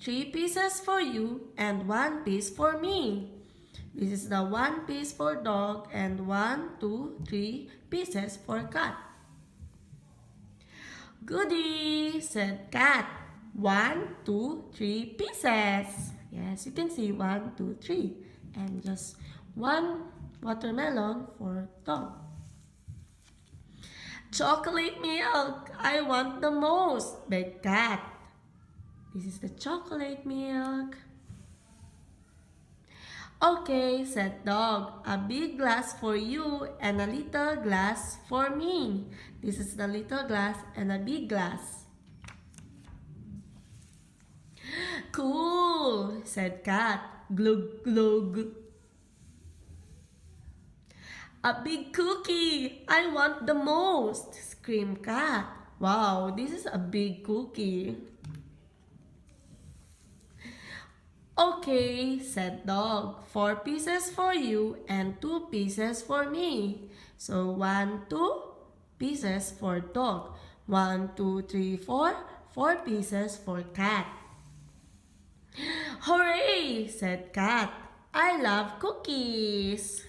3 pieces for you and 1 piece for me. This is the 1 piece for dog and 1, 2, 3 pieces for cat. Goody, said cat. 1, 2, 3 pieces. Yes, you can see 1, 2, 3. And just 1 watermelon for dog. Chocolate milk, I want the most, begged cat. This is the chocolate milk. Okay, said dog, a big glass for you and a little glass for me. This is the little glass and a big glass. Cool, said cat. Glug, glug. A big cookie! I want the most! Screamed cat. Wow, this is a big cookie. Okay, said dog. 4 pieces for you and 2 pieces for me. So 1, 2 pieces for dog. 1, 2, 3, 4. 4 pieces for cat. Hooray, said cat. I love cookies.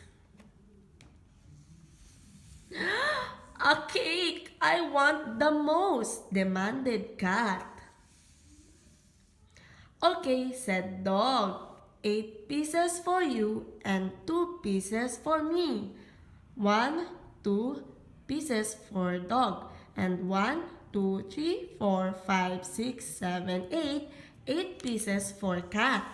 A cake! I want the most, demanded cat. Okay, said dog. 8 pieces for you and 2 pieces for me. 1, 2 pieces for dog. And 1, 2, 3, 4, 5, 6, 7, 8. 8 pieces for cat.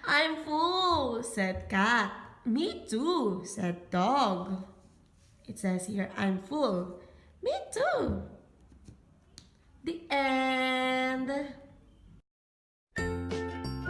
I'm full, said cat. Me too, said dog. It says here, I'm full. Me too. The end.